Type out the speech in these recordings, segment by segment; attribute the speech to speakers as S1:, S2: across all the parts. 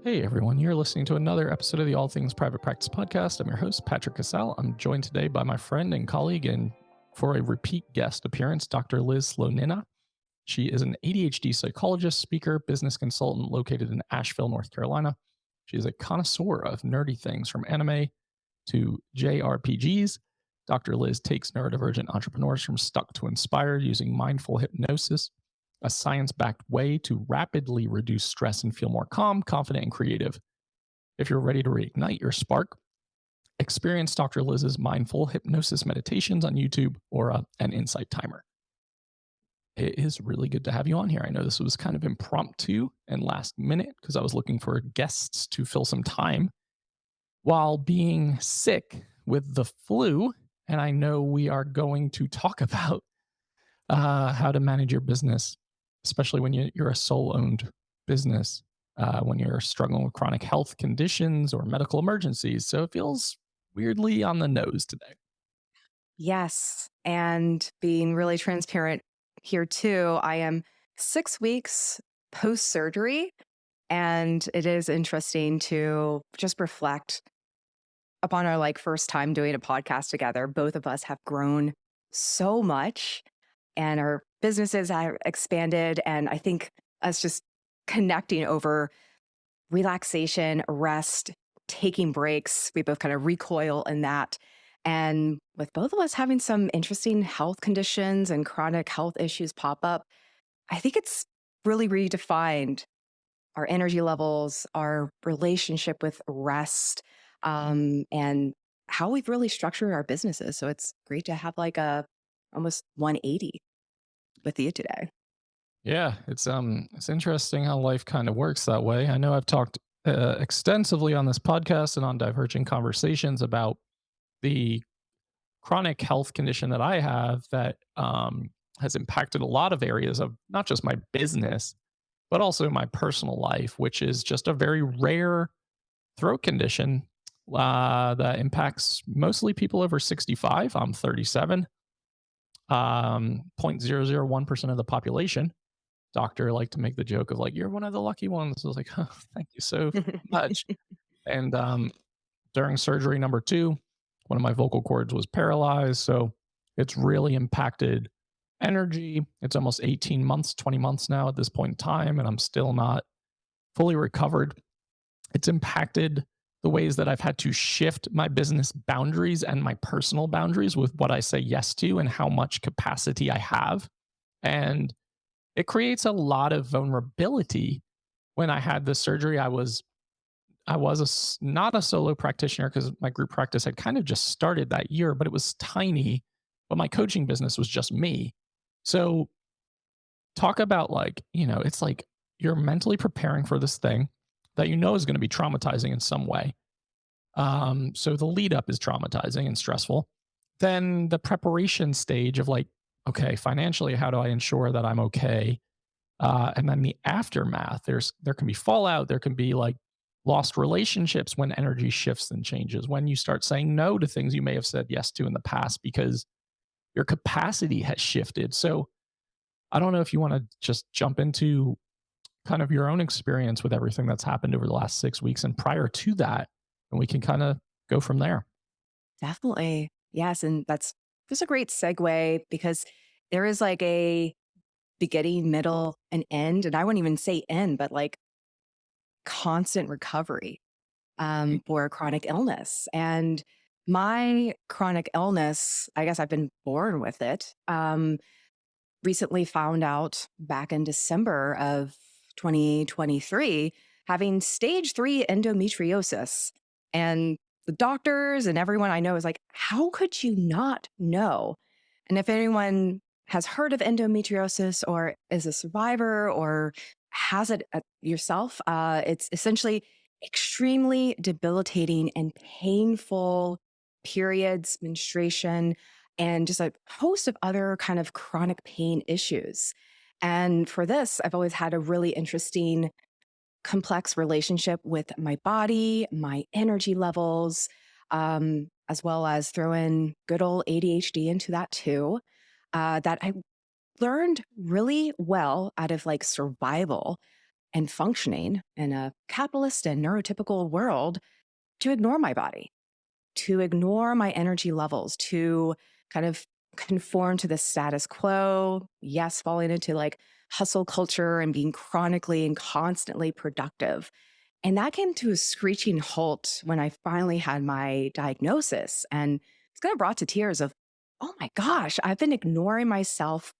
S1: Hey everyone, you're listening to another episode of the All Things Private Practice podcast. I'm your host, Patrick.Casale. I'm joined today by my friend and colleague, and for a repeat guest appearance, Dr. Liz Slonena. She is an ADHD psychologist, speaker, business consultant located in Asheville, North Carolina. She is a connoisseur of nerdy things from anime to JRPGs. Dr. Liz takes neurodivergent entrepreneurs from stuck to inspired using mindful hypnosis, a science backed way to rapidly reduce stress and feel more calm, confident, and creative. If you're ready to reignite your spark, experience Dr. Liz's mindful hypnosis meditations on YouTube or an InsightTimer. It is really good to have you on here. I know this was kind of impromptu and last minute because I was looking for guests to fill some time while being sick with the flu. And I know we are going to talk about how to manage your business, especially when you're a sole owned business, when you're struggling with chronic health conditions or medical emergencies. So it feels weirdly on the nose today.
S2: Yes. And being really transparent here too, I am 6 weeks post surgery. And it is interesting to just reflect upon our first time doing a podcast together. Both of us have grown so much and our businesses have expanded. And I think us just connecting over relaxation, rest, taking breaks, we both kind of recoil in that. And with both of us having some interesting health conditions and chronic health issues pop up, I think it's really redefined our energy levels, our relationship with rest, and how we've really structured our businesses. So it's great to have a almost 180 with you today.
S1: Yeah, it's interesting how life kind of works that way. I know I've talked extensively on this podcast and on Divergent Conversations about the chronic health condition that I have that has impacted a lot of areas of not just my business, but also my personal life, which is just a very rare throat condition that impacts mostly people over 65. I'm 37, 0.001% of the population. Doctor liked to make the joke of like, you're one of the lucky ones. I was like, oh, thank you so much. And during surgery number two, one of my vocal cords was paralyzed. So it's really impacted energy. It's almost 18 months, 20 months now at this point in time, and I'm still not fully recovered. It's impacted the ways that I've had to shift my business boundaries and my personal boundaries with what I say yes to and how much capacity I have. And it creates a lot of vulnerability. When I had the surgery, I was not a solo practitioner because my group practice had kind of just started that year, but it was tiny. But my coaching business was just me. So talk about it's like you're mentally preparing for this thing that you know is going to be traumatizing in some way. So the lead up is traumatizing and stressful. Then the preparation stage of like, okay, financially, how do I ensure that I'm okay? And then the aftermath, there can be fallout, there can be like lost relationships when energy shifts and changes, when you start saying no to things you may have said yes to in the past because your capacity has shifted. So I don't know if you want to just jump into kind of your own experience with everything that's happened over the last 6 weeks and prior to that, and we can kind of go from there.
S2: Definitely. Yes. And that's just a great segue because there is a beginning, middle, and end. And I wouldn't even say end, but constant recovery for chronic illness. And my chronic illness, I guess I've been born with it. Recently found out back in December of 2023, having stage 3 endometriosis. And the doctors and everyone I know is like, how could you not know? And if anyone has heard of endometriosis or is a survivor or has it yourself, it's essentially extremely debilitating and painful periods, menstruation, and just a host of other kind of chronic pain issues. And for this, I've always had a really interesting, complex relationship with my body, my energy levels, as well as throw in good old ADHD into that too. That I learned really well out of survival and functioning in a capitalist and neurotypical world to ignore my body, to ignore my energy levels, to kind of conform to the status quo. Yes, falling into like hustle culture and being chronically and constantly productive. And that came to a screeching halt when I finally had my diagnosis. And it's kind of brought to tears of, oh my gosh, I've been ignoring myself.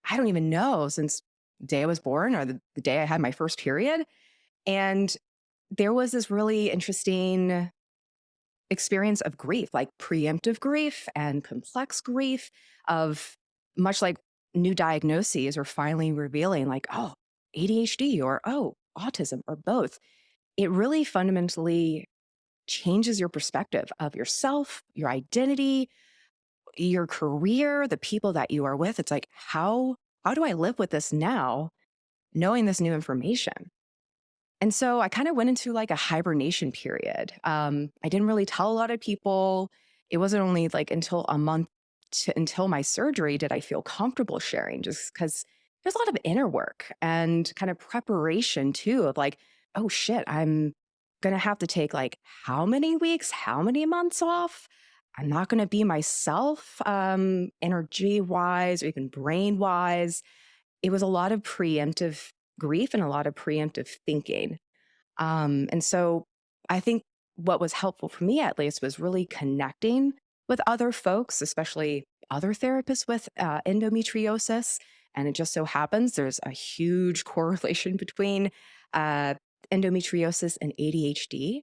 S2: I don't even know since the day I was born or the day I had my first period. And there was this really interesting experience of grief, like preemptive grief and complex grief of much like new diagnoses are finally revealing like, oh, ADHD or oh, autism or both. It really fundamentally changes your perspective of yourself, your identity, your career, the people that you are with. It's like, how do I live with this now, knowing this new information? And so I kind of went into like a hibernation period. I didn't really tell a lot of people. It wasn't only like until a month until my surgery did I feel comfortable sharing, just because there's a lot of inner work and kind of preparation too of like, oh shit, I'm going to have to take like how many weeks, how many months off? I'm not going to be myself, energy wise or even brain wise. It was a lot of preemptive grief and a lot of preemptive thinking. And so I think what was helpful for me, at least, was really connecting with other folks, especially other therapists with endometriosis. And it just so happens there's a huge correlation between uh, endometriosis and ADHD.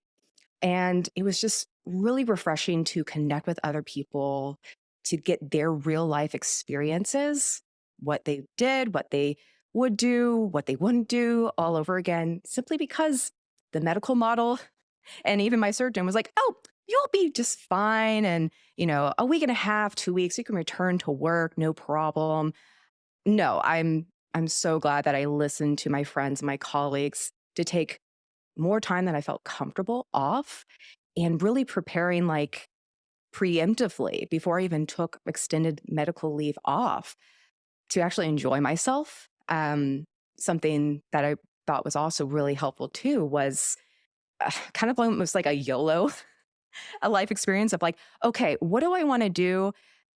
S2: And it was just really refreshing to connect with other people to get their real life experiences, what they did, what they would do, what they wouldn't do all over again, simply because the medical model and even my surgeon was like, oh, you'll be just fine. And, a week and a half, 2 weeks, you can return to work, no problem. No, I'm so glad that I listened to my friends, my colleagues to take more time than I felt comfortable off and really preparing like preemptively before I even took extended medical leave off to actually enjoy myself. Something that I thought was also really helpful too was kind of almost like a YOLO, a life experience of like, okay, what do I want to do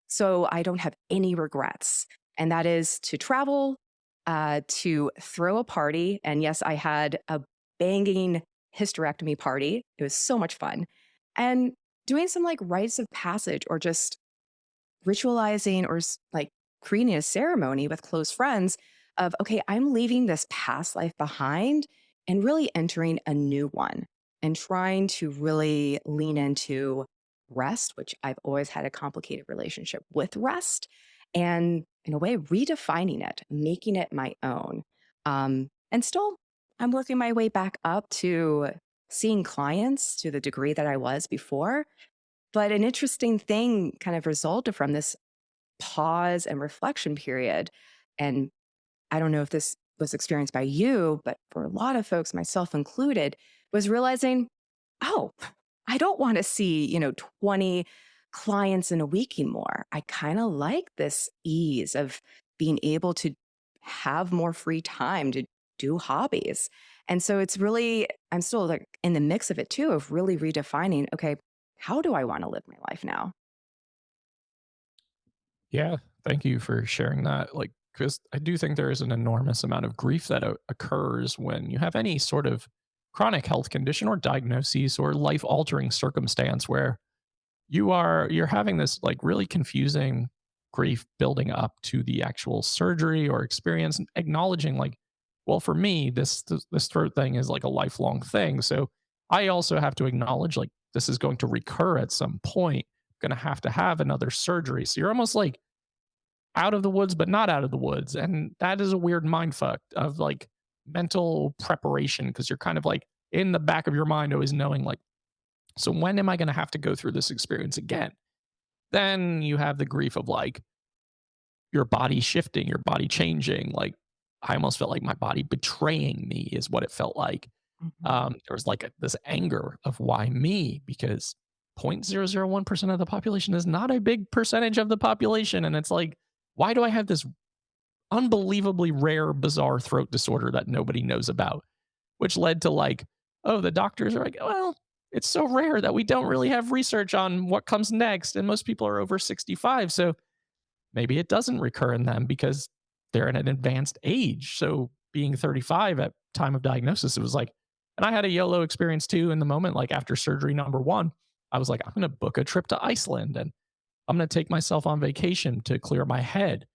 S2: so I don't have any regrets? And that is to travel, to throw a party. And yes, I had a banging hysterectomy party. It was so much fun. And doing some like rites of passage or just ritualizing or like creating a ceremony with close friends of, okay, I'm leaving this past life behind and really entering a new one and trying to really lean into rest, which I've always had a complicated relationship with rest, and in a way, redefining it, making it my own. And still, I'm working my way back up to seeing clients to the degree that I was before. But an interesting thing kind of resulted from this pause and reflection period. And I don't know if this was experienced by you, but for a lot of folks, myself included, was realizing, oh, I don't want to see, 20 clients in a week anymore. I kind of like this ease of being able to have more free time to do hobbies. And so it's really, I'm still like in the mix of it too, of really redefining, okay, how do I want to live my life now?
S1: Yeah, thank you for sharing that. Like, because I do think there is an enormous amount of grief that occurs when you have any sort of chronic health condition or diagnosis or life altering circumstance where you're having this like really confusing grief building up to the actual surgery or experience and acknowledging like, well, for me this throat thing is like a lifelong thing, so I also have to acknowledge like this is going to recur at some point, going to have another surgery, so you're almost like out of the woods but not out of the woods, and that is a weird mind fuck of like mental preparation because you're kind of like in the back of your mind always knowing like, so when am I going to have to go through this experience again? Then you have the grief of like your body shifting, your body changing. Like I almost felt like my body betraying me is what it felt like.
S2: Mhm.
S1: There was like this anger of why me? Because 0.001% of the population is not a big percentage of the population. And it's like, why do I have this unbelievably rare, bizarre throat disorder that nobody knows about? which led to like, oh, the doctors are like, well, it's so rare that we don't really have research on what comes next. And most people are over 65. So maybe it doesn't recur in them because they're at an advanced age. So being 35 at time of diagnosis, it was like, and I had a YOLO experience too in the moment, like after surgery number one, I was like, I'm going to book a trip to Iceland and I'm going to take myself on vacation to clear my head.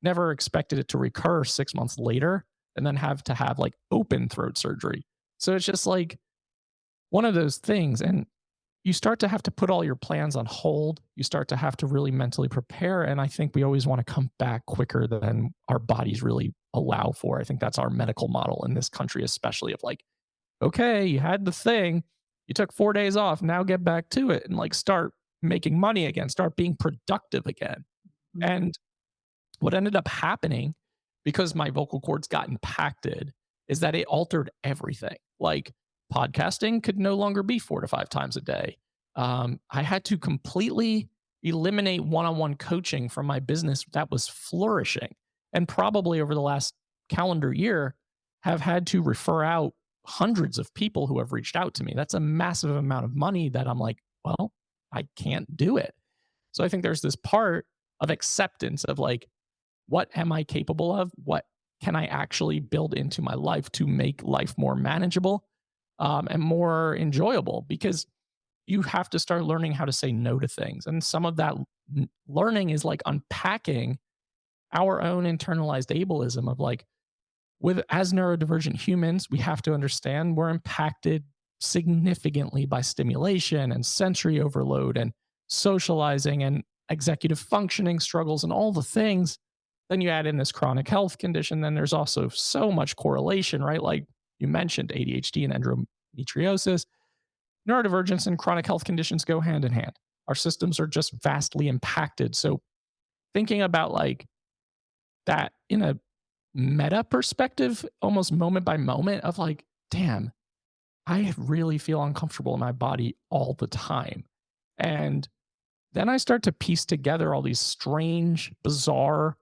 S1: Never expected it to recur 6 months later and then have to have like open throat surgery. So it's just like one of those things. And you start to have to put all your plans on hold. You start to have to really mentally prepare. And I think we always want to come back quicker than our bodies really allow for. I think that's our medical model in this country, especially of like, okay, you had the thing, you took 4 days off, now get back to it and like start making money again, start being productive again.
S2: Mhm.
S1: And what ended up happening because my vocal cords got impacted is that it altered everything. Like podcasting could no longer be 4 to 5 times a day. I had to completely eliminate one on one coaching from my business that was flourishing. And probably over the last calendar year, have had to refer out hundreds of people who have reached out to me. That's a massive amount of money that I'm like, well, I can't do it. So I think there's this part of acceptance of like, what am I capable of? What can I actually build into my life to make life more manageable and more enjoyable? Because you have to start learning how to say no to things. And some of that learning is like unpacking our own internalized ableism of like, with as neurodivergent humans, we have to understand we're impacted significantly by stimulation and sensory overload and socializing and executive functioning struggles and all the things. Then you add in this chronic health condition, then there's also so much correlation, right? Like you mentioned, ADHD and endometriosis, neurodivergence and chronic health conditions go hand in hand. Our systems are just vastly impacted. So thinking about like that in a meta perspective, almost moment by moment of like, damn, I really feel uncomfortable in my body all the time. And then I start to piece together all these strange, bizarre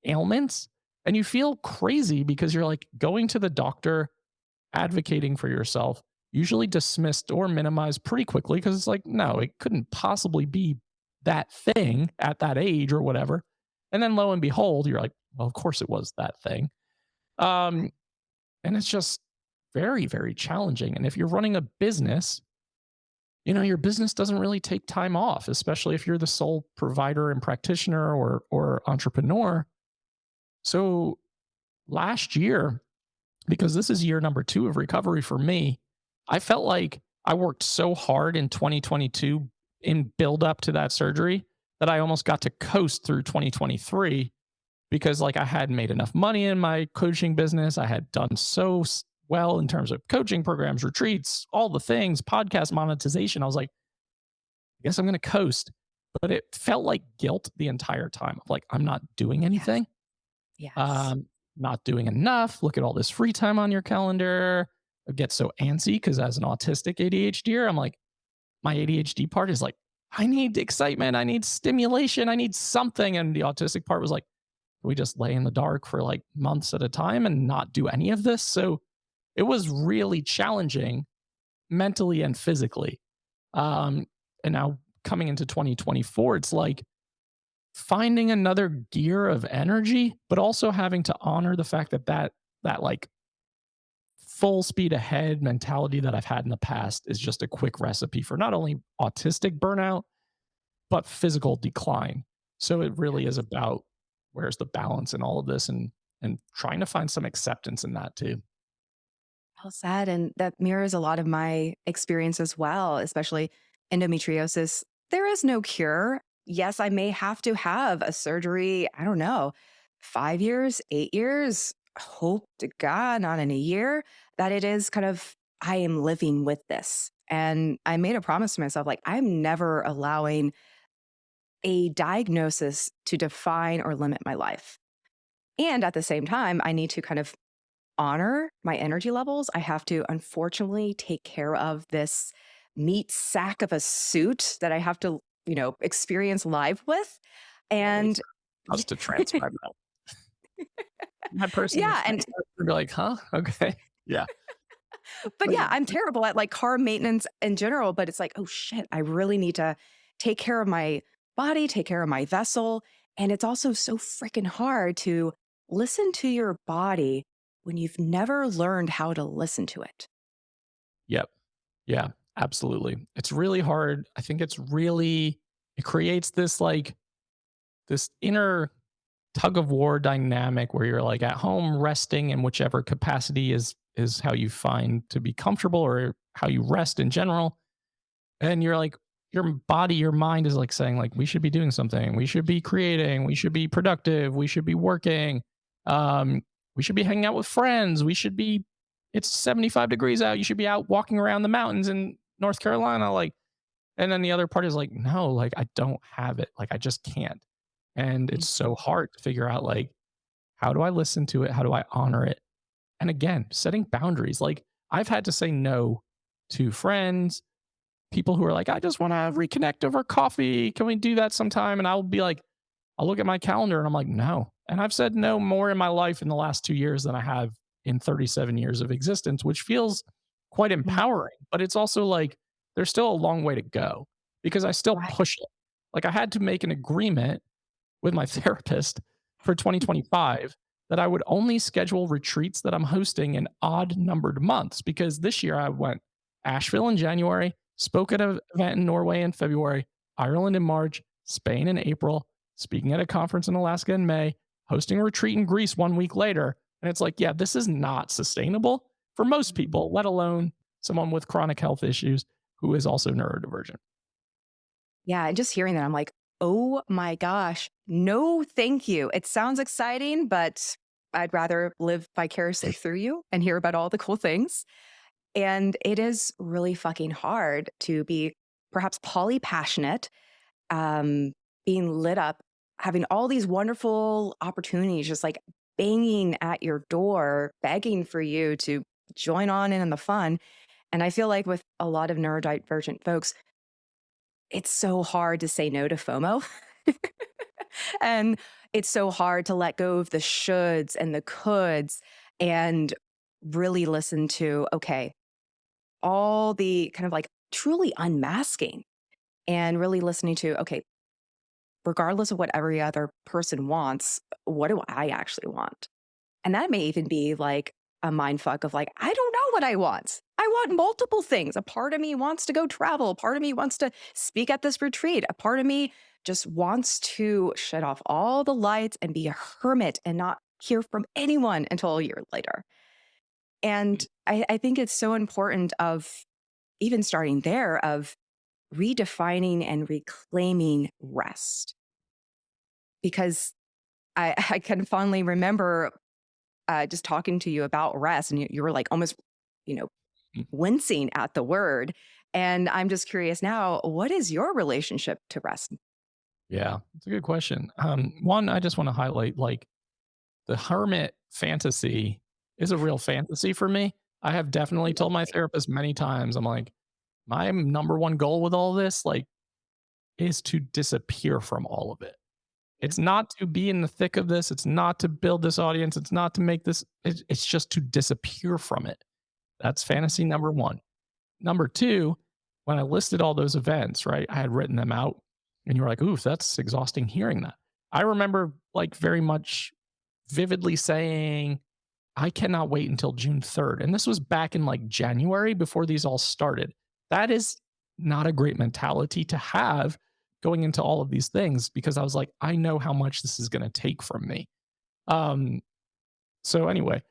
S1: ailments. And you feel crazy because you're like going to the doctor, advocating for yourself, usually dismissed or minimized pretty quickly because it's like, no, it couldn't possibly be that thing at that age or whatever. And then lo and behold, you're like, well, of course it was that thing. Um, and it's just very, very challenging. And if you're running a business, you know, your business doesn't really take time off, especially if you're the sole provider and practitioner or entrepreneur. So last year, because this is year number 2 of recovery for me, I felt like I worked so hard in 2022 in build up to that surgery that I almost got to coast through 2023 because like I had made enough money in my coaching business. I had done so well in terms of coaching programs, retreats, all the things, podcast monetization. I was like, I guess I'm going to coast. But it felt like guilt the entire time. Like I'm not doing
S2: Yes.
S1: anything.
S2: Yes.
S1: Um, Not doing enough. Look at all this free time on your calendar. I get so antsy because as an autistic ADHDer, I'm like, my ADHD part is like, I need excitement. I need stimulation. I need something. And the autistic part was like, we just lay in the dark for like months at a time and not do any of this. So it was really challenging mentally and physically. And now coming into 2024, it's like finding another gear of energy, but also having to honor the fact that that like full speed ahead mentality that I've had in the past is just a quick recipe for not only autistic burnout, but physical decline. So it really is
S2: Yes.
S1: about where's the balance in all of this and trying to find some acceptance in that too.
S2: Well said. And that mirrors a lot of my experience as well, especially endometriosis. There is no cure. Yes, I may have to have a surgery, I don't know, 5 years, 8 years. Hope to God, not in a year, that it is kind of, I am living with this. And I made a promise to myself, like, I'm never allowing a diagnosis to define or limit my life. And at the same time, I need to kind of honor my energy levels. I have to unfortunately take care of this meat sack of a suit that I have to, experience live with.
S1: Can't wait
S2: And
S1: for us to transcribe that. My person is
S2: yeah, and
S1: be like, huh? Okay. Yeah.
S2: But
S1: Like,
S2: yeah, I'm terrible at like car maintenance in general, but it's like, oh shit, I really need to take care of my body, take care of my vessel. And it's also so freaking hard to listen to your body when you've never learned how to listen to it.
S1: yep. Yeah, absolutely. It's really hard. I think it creates this like this inner tug of war dynamic where you're like at home resting in whichever capacity is how you find to be comfortable or how you rest in general. And you're like, your body, your mind is like saying, like, we should be doing something. We should be creating. We should be productive. We should be working. Um, we should be hanging out with friends. It's 75 degrees out. You should be out walking around the mountains in North Carolina. Like, and then the other part is like, no, like, I don't have it. Like, I just can't. And it's so hard to figure out, like, how do I listen to it? How do I honor it? And again, setting boundaries. Like, I've had to say no to friends, people who are like, I just want to reconnect over coffee. Can we do that sometime? And I'll be like, I'll look at my calendar and I'm like, no. And I've said no more in my life in the last 2 years than I have in 37 years of existence, which feels quite
S2: Mhm.
S1: empowering. But it's also like, there's still a long way to go because I still
S2: Right.
S1: push it. Like, I had to make an agreement with my therapist for 2025 that I would only schedule retreats that I'm hosting in odd numbered months because this year I went Asheville in January, spoke at an event in Norway in February, Ireland in March, Spain in April, speaking at a conference in Alaska in May, hosting a retreat in Greece 1 week later. And it's like, yeah, this is not sustainable for most people, let alone someone with chronic health issues who is also neurodivergent.
S2: Yeah, and just hearing that, I'm like, oh my gosh, no, thank you. It sounds exciting, but I'd rather live vicariously through you and hear about all the cool things. And it is really fucking hard to be perhaps poly passionate, um, being lit up, having all these wonderful opportunities just like banging at your door, begging for you to join on in the fun. And I feel like with a lot of neurodivergent folks, it's so hard to say no to FOMO. And it's so hard to let go of the shoulds and the coulds and really listen to, okay, all the kind of like truly unmasking and really listening to, okay, regardless of what every other person wants, what do I actually want? And that may even be like a mind fuck of like, I don't know what I want. I want multiple things. A part of me wants to go travel. A part of me wants to speak at this retreat. A part of me just wants to shut off all the lights and be a hermit and not hear from anyone until a year later. And I think it's so important of even starting there of redefining and reclaiming rest. Because I can fondly remember just talking to you about rest, and you were like almost, you know,
S1: Mm.
S2: wincing at the word. And I'm just curious now, what is your relationship to rest?
S1: Yeah, it's a good question. One, I just want to highlight like the hermit fantasy is a real fantasy for me. I have definitely told my therapist many times, I'm like, my number one goal with all this, like, is to disappear from all of it. It's not to be in the thick of this. It's not to build this audience. It's not to make this, it's just to disappear from it. That's fantasy number one. Number two, when I listed all those events, right, I had written them out and you were like, oof, that's exhausting hearing that. I remember like very much vividly saying, I cannot wait until June 3rd. And this was back in like January before these all started. That is not a great mentality to have going into all of these things because I was like, I know how much this is going to take from me. Um, so, anyway,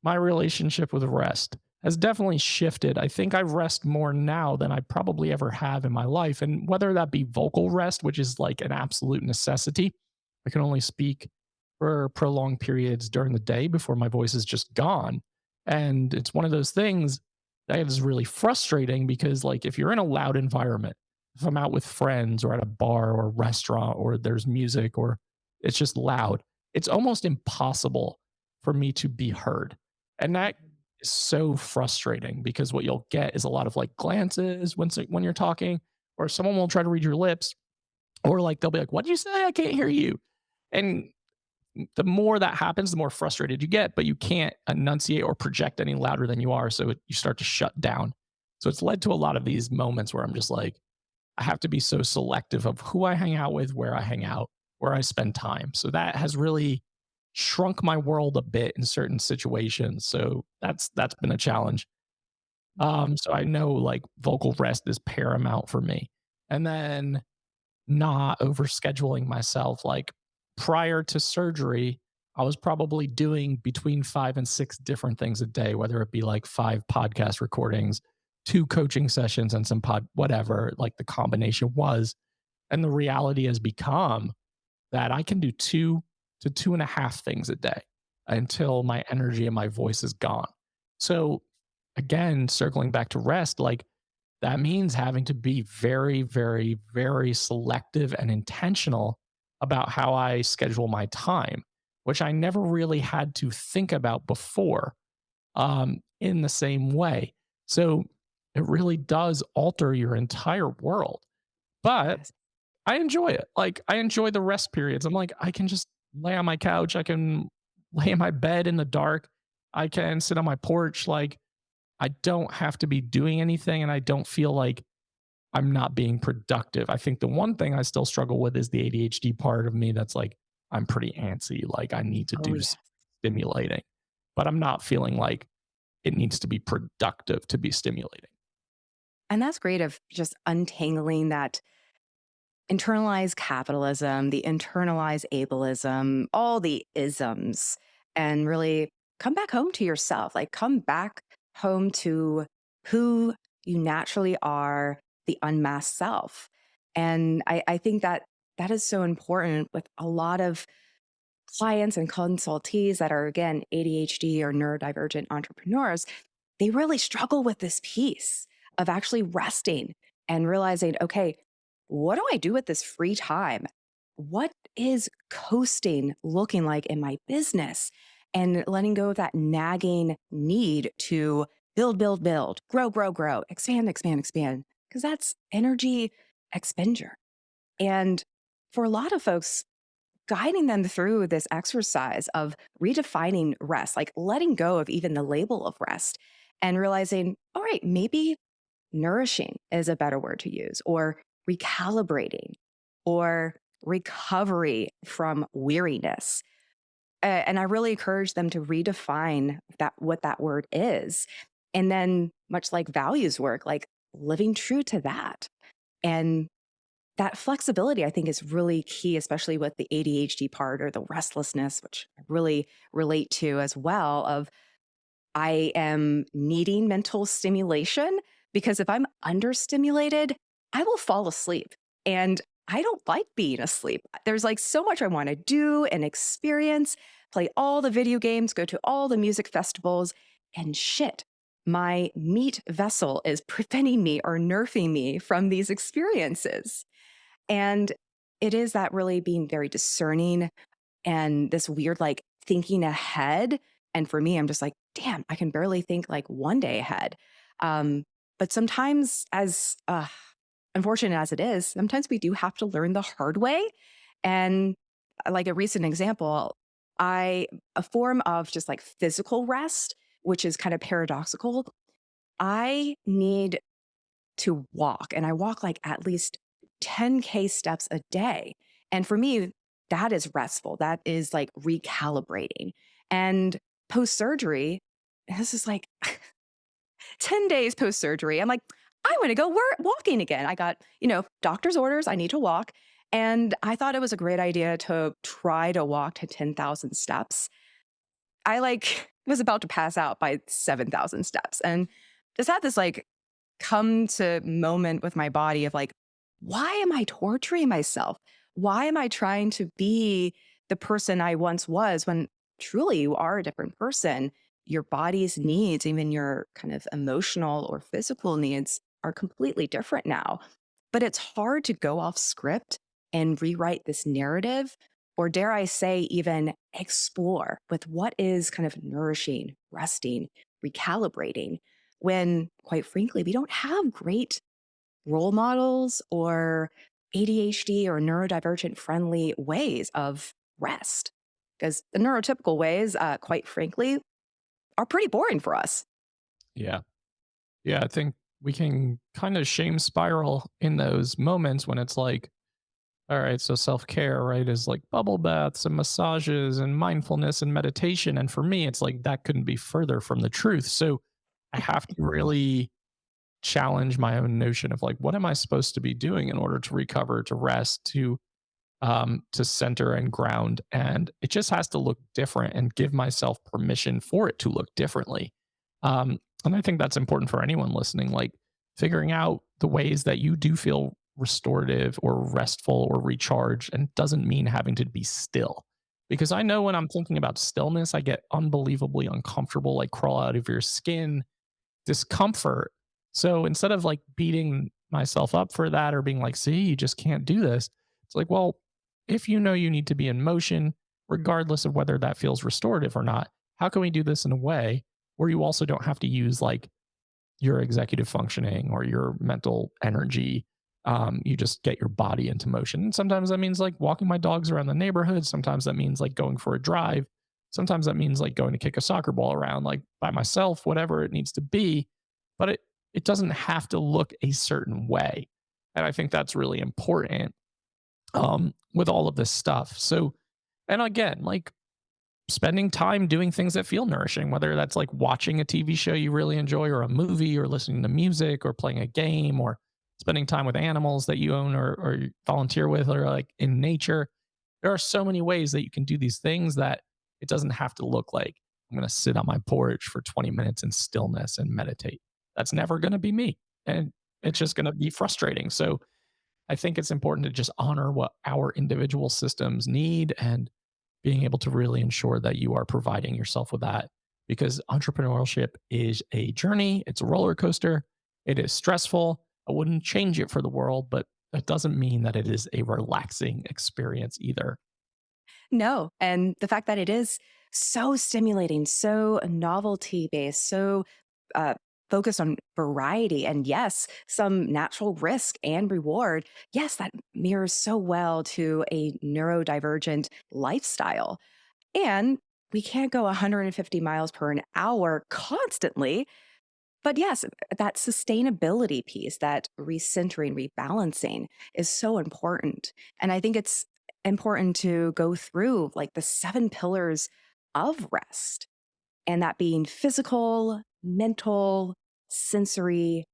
S1: my relationship with rest has definitely shifted. I think I rest more now than I probably ever have in my life. And whether that be vocal rest, which is like an absolute necessity, I can only speak for prolonged periods during the day before my voice is just gone. And it's one of those things that is really frustrating because, like, if you're in a loud environment, if I'm out with friends or at a bar or a restaurant or there's music or it's just loud, it's almost impossible for me to be heard. And that is so frustrating because what you'll get is a lot of like glances when you're talking, or someone will try to read your lips, or like they'll be like, "What did you say? I can't hear you." And the more that happens, the more frustrated you get, but you can't enunciate or project any louder than you are. So you start to shut down. So it's led to a lot of these moments where I'm just like, I have to be so selective of who I hang out with, where I hang out, where I spend time. So that has really shrunk my world a bit in certain situations. So that's been a challenge. So I know like vocal rest is paramount for me. And then not overscheduling myself. Like prior to surgery, I was probably doing between 5 and 6 different things a day, whether it be like 5 podcast recordings, 2 coaching sessions, and some whatever, like the combination was. And the reality has become that I can do 2 to 2.5 things a day until my energy and my voice is gone. So, again, circling back to rest, like that means having to be very, very, very selective and intentional about how I schedule my time, which I never really had to think about before in the same way. So it really does alter your entire world. But
S2: Yes.
S1: I enjoy it. Like I enjoy the rest periods. I'm like, I can just lay on my couch. I can lay in my bed in the dark. I can sit on my porch. Like I don't have to be doing anything and I don't feel like I'm not being productive. I think the one thing I still struggle with is the ADHD part of me that's like, I'm pretty antsy. Like I need to
S2: Oh,
S1: do
S2: yeah.
S1: stimulating, but I'm not feeling like it needs to be productive to be stimulating.
S2: And that's great of just untangling that internalized capitalism, the internalized ableism, all the isms, and really come back home to yourself. Like, come back home to who you naturally are, the unmasked self. And I think that that is so important with a lot of clients and consultees that are, again, ADHD or neurodivergent entrepreneurs. They really struggle with this piece of actually resting and realizing, okay, what do I do with this free time? What is coasting looking like in my business? And letting go of that nagging need to build, build, build, grow, grow, grow, expand, expand, expand, because that's energy expenditure. And for a lot of folks, guiding them through this exercise of redefining rest, like letting go of even the label of rest and realizing, all right, maybe nourishing is a better word to use, or recalibrating, or recovery from weariness. And I really encourage them to redefine that what that word is. And then much like values work, like living true to that. And that flexibility, I think, is really key, especially with the ADHD part or the restlessness, which I really relate to as well. Of I am needing mental stimulation because if I'm understimulated, I will fall asleep. And I don't like being asleep. There's like so much I want to do and experience, play all the video games, go to all the music festivals, and shit. My meat vessel is preventing me or nerfing me from these experiences. And it is that really being very discerning and this weird, like thinking ahead. And for me, I'm just like, damn, I can barely think like one day ahead. But sometimes, as unfortunate as it is, sometimes we do have to learn the hard way. And like a recent example, a form of just like physical rest, which is kind of paradoxical. I need to walk, and I walk like at least 10K steps a day. And for me, that is restful. That is like recalibrating. And post surgery, this is like 10 days post surgery. I'm like, I want to go walking again. I got, doctor's orders. I need to walk. And I thought it was a great idea to try to walk to 10,000 steps. I like was about to pass out by 7,000 steps and just had this like come to moment with my body of like, why am I torturing myself? Why am I trying to be the person I once was when truly you are a different person? Your body's needs, even your kind of emotional or physical needs, are completely different now. But it's hard to go off script and rewrite this narrative, or dare I say, even explore with what is kind of nourishing, resting, recalibrating, when quite frankly, we don't have great role models or ADHD or neurodivergent friendly ways of rest. because the neurotypical ways, quite frankly, are pretty boring for us.
S1: Yeah. Yeah. I think we can kind of shame spiral in those moments when it's like, all right, so self care, right, is like bubble baths and massages and mindfulness and meditation. And for me, it's like that couldn't be further from the truth. So I have to really challenge my own notion of like, what am I supposed to be doing in order to recover, to rest, to center and ground? And it just has to look different and give myself permission for it to look differently. And I think that's important for anyone listening, like figuring out the ways that you do feel restorative or restful or recharged, and doesn't mean having to be still. Because I know when I'm thinking about stillness, I get unbelievably uncomfortable, like crawl out of your skin, discomfort. So instead of like beating myself up for that or being like, see, you just can't do this, it's like, well, if you know you need to be in motion, regardless of whether that feels restorative or not, how can we do this in a way where you also don't have to use like your executive functioning or your mental energy? You just get your body into motion. And sometimes that means like walking my dogs around the neighborhood. Sometimes that means like going for a drive. Sometimes that means like going to kick a soccer ball around like by myself, whatever it needs to be. But it doesn't have to look a certain way. And I think that's really important with all of this stuff. So, and again, like spending time doing things that feel nourishing, whether that's like watching a TV show you really enjoy, or a movie, or listening to music, or playing a game, or spending time with animals that you own or you volunteer with, or like in nature. There are so many ways that you can do these things that it doesn't have to look like I'm going to sit on my porch for 20 minutes in stillness and meditate. That's never going to be me. And it's just going to be frustrating. So I think it's important to just honor what our individual systems need, and being able to really ensure that you are providing yourself with that, because entrepreneurship is a journey, it's a roller coaster, it is stressful. I wouldn't change it for the world, but that doesn't mean that it is a relaxing experience either.
S2: No. And the fact that it is so stimulating, so novelty based, so uh, focused on variety, and yes, some natural risk and reward. Yes, that mirrors so well to a neurodivergent lifestyle. And we can't go 150 miles per an hour constantly. But yes, that sustainability piece, that recentering, rebalancing is so important. And I think it's important to go through like the 7 pillars of rest, and that being physical, mental, sensory,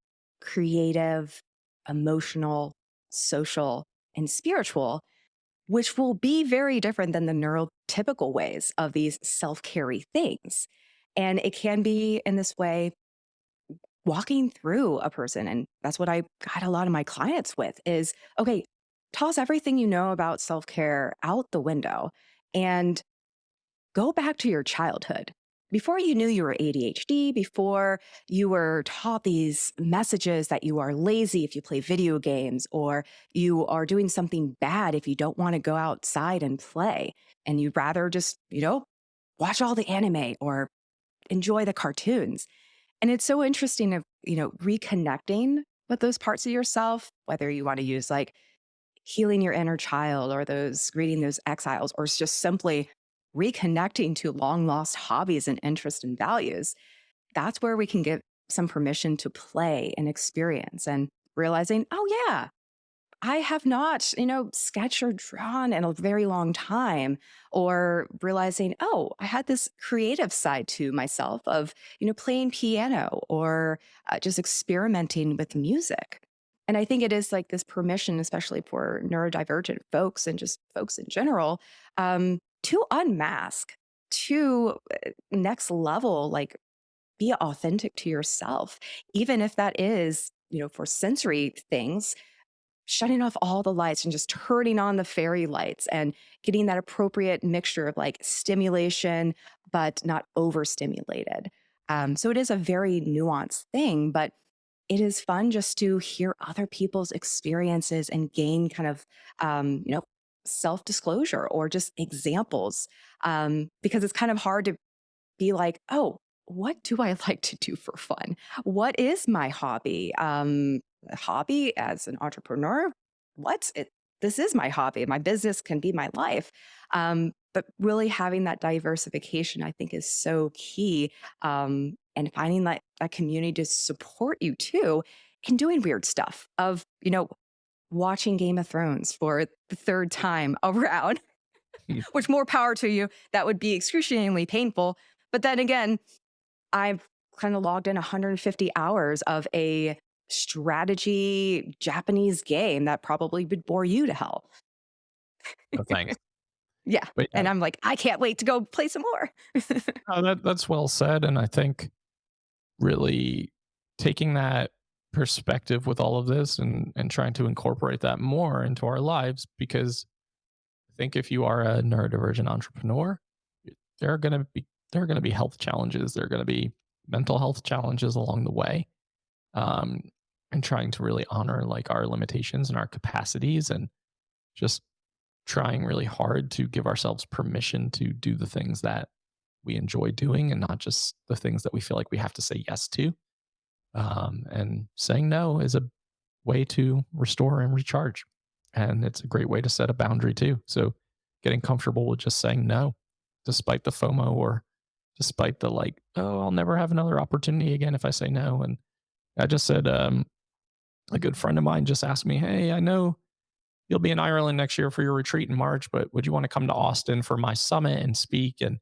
S2: creative, emotional, social, and spiritual, which will be very different than the neurotypical ways of these self carry things. And it can be in this way walking through a person. And that's what I got a lot of my clients with is, okay, toss everything you know about self-care out the window and go back to your childhood. Before you knew you were ADHD, before you were taught these messages that you are lazy if you play video games, or you are doing something bad if you don't want to go outside and play, and you'd rather just, watch all the anime or enjoy the cartoons. And it's so interesting of, reconnecting with those parts of yourself, whether you want to use like healing your inner child, or those greeting those exiles, or it's just simply reconnecting to long lost hobbies and interests and values. That's where we can get some permission to play and experience, and realizing, oh yeah, I have not, sketched or drawn in a very long time, or realizing, oh, I had this creative side to myself of, playing piano, or just experimenting with music. And I think it is like this permission, especially for neurodivergent folks and just folks in general, to unmask, to next level, like be authentic to yourself, even if that is, for sensory things, shutting off all the lights and just turning on the fairy lights and getting that appropriate mixture of like stimulation, but not overstimulated. So it is a very nuanced thing, but it is fun just to hear other people's experiences and gain kind of, self disclosure or just examples. Because it's kind of hard to be like, oh, what do I like to do for fun? What is my hobby? Hobby as an entrepreneur? What? This is my hobby. My business can be my life. But really having that diversification, I think, is so key. And finding that community to support you too, and doing weird stuff of, watching Game of Thrones for the third time around, which more power to you. That would be excruciatingly painful. But then again, I've kind of logged in 150 hours of a strategy Japanese game that probably would bore you to hell.
S1: No thanks.
S2: Yeah.
S1: But yeah,
S2: And I'm like, I can't wait to go play some more.
S1: that's well said. And I think really taking that perspective with all of this and trying to incorporate that more into our lives, because I think if you are a neurodivergent entrepreneur, there are going to be health challenges. There are going to be mental health challenges along the way, um, and trying to really honor like our limitations and our capacities, and just trying really hard to give ourselves permission to do the things that we enjoy doing and not just the things that we feel like we have to say yes to. And saying no is a way to restore and recharge. And it's a great way to set a boundary too. So getting comfortable with just saying no, despite the FOMO, or despite the like, oh, I'll never have another opportunity again if I say no. And I just said, a good friend of mine just asked me, hey, I know you'll be in Ireland next year for your retreat in March, but would you want to come to Austin for my summit and speak? And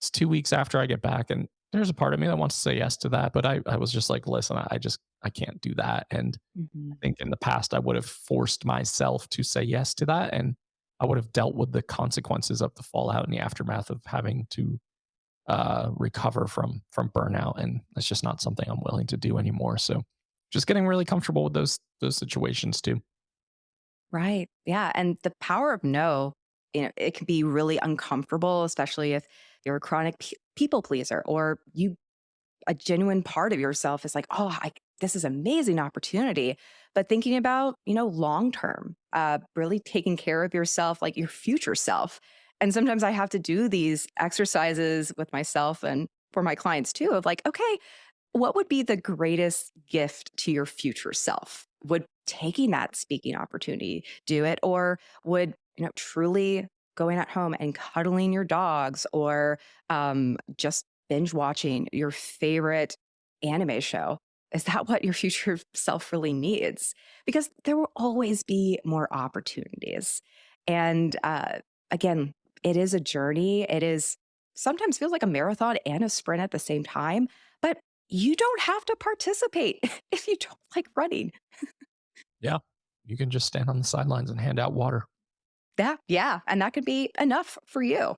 S1: it's 2 weeks after I get back. And there's a part of me that wants to say yes to that. But I was just like, listen, I can't do that. And I
S2: Mhm.
S1: think in the past, I would have forced myself to say yes to that. And I would have dealt with the consequences of the fallout and the aftermath of having to recover from burnout. And it's just not something I'm willing to do anymore. So just getting really comfortable with those situations too.
S2: Right. Yeah. And the power of no, it can be really uncomfortable, especially if you're a chronic people pleaser, or a genuine part of yourself is like, oh, this is amazing opportunity. But thinking about, long term, really taking care of yourself, like your future self. And sometimes I have to do these exercises with myself and for my clients too, of like, okay, what would be the greatest gift to your future self? Would taking that speaking opportunity do it? Or would, truly going at home and cuddling your dogs, or just binge watching your favorite anime show? Is that what your future self really needs? Because there will always be more opportunities. And again, it is a journey. It is sometimes feels like a marathon and a sprint at the same time. But you don't have to participate if you don't like running.
S1: Yeah. You can just stand on the sidelines and hand out water.
S2: Yeah, and that could be enough for you.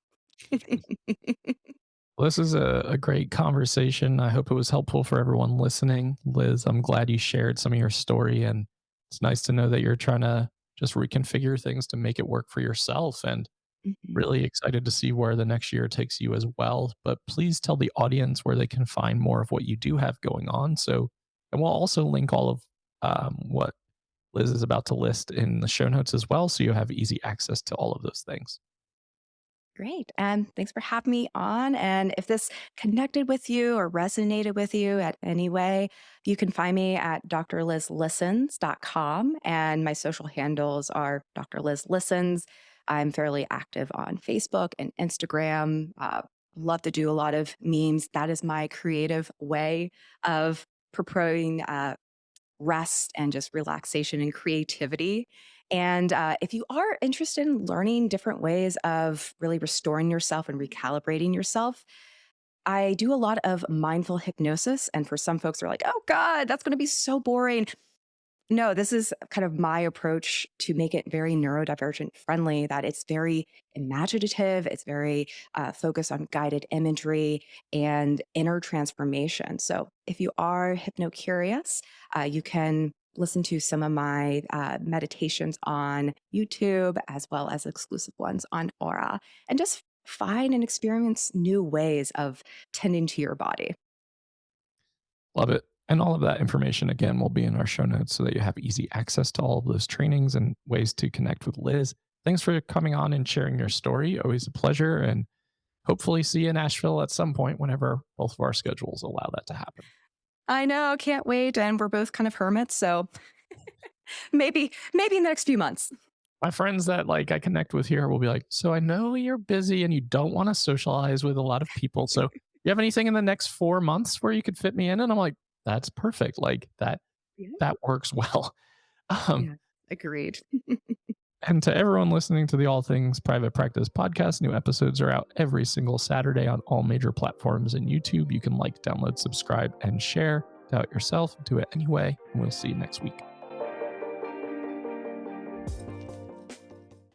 S1: Well, this is a great conversation. I hope it was helpful for everyone listening. Liz, I'm glad you shared some of your story. And it's nice to know that you're trying to just reconfigure things to make it work for yourself. And
S2: Mhm.
S1: really excited to see where the next year takes you as well. But please tell the audience where they can find more of what you do have going on. So, and we'll also link all of what Liz is about to list in the show notes as well. So you have easy access to all of those things.
S2: Great. And thanks for having me on. And if this connected with you or resonated with you at any way, you can find me at drlizlistens.com. And my social handles are Dr. Liz Listens. I'm fairly active on Facebook and Instagram. Love to do a lot of memes. That is my creative way of promoting rest and just relaxation and creativity. And if you are interested in learning different ways of really restoring yourself and recalibrating yourself, I do a lot of mindful hypnosis. And for some folks, they're like, oh God, that's going to be so boring. No, this is kind of my approach to make it very neurodivergent friendly, that it's very imaginative, it's very focused on guided imagery and inner transformation. So if you are hypno curious, you can listen to some of my meditations on YouTube, as well as exclusive ones on Aura, and just find and experience new ways of tending to your body.
S1: Love it. And all of that information, again, will be in our show notes so that you have easy access to all of those trainings and ways to connect with Liz. Thanks for coming on and sharing your story. Always a pleasure. And hopefully see you in Asheville at some point whenever both of our schedules allow that to happen.
S2: I know, can't wait. And we're both kind of hermits. So maybe in the next few months.
S1: My friends that like I connect with here will be like, so I know you're busy and you don't want to socialize with a lot of people. So you have anything in the next 4 months where you could fit me in? And I'm like, that's perfect. Like
S2: Yeah.
S1: that works well. Um,
S2: Yeah. Agreed.
S1: and to everyone listening to the All Things Private Practice podcast, new episodes are out every single Saturday on all major platforms and YouTube. You can like, download, subscribe, and share. Doubt yourself. Do it anyway. And we'll see you next week.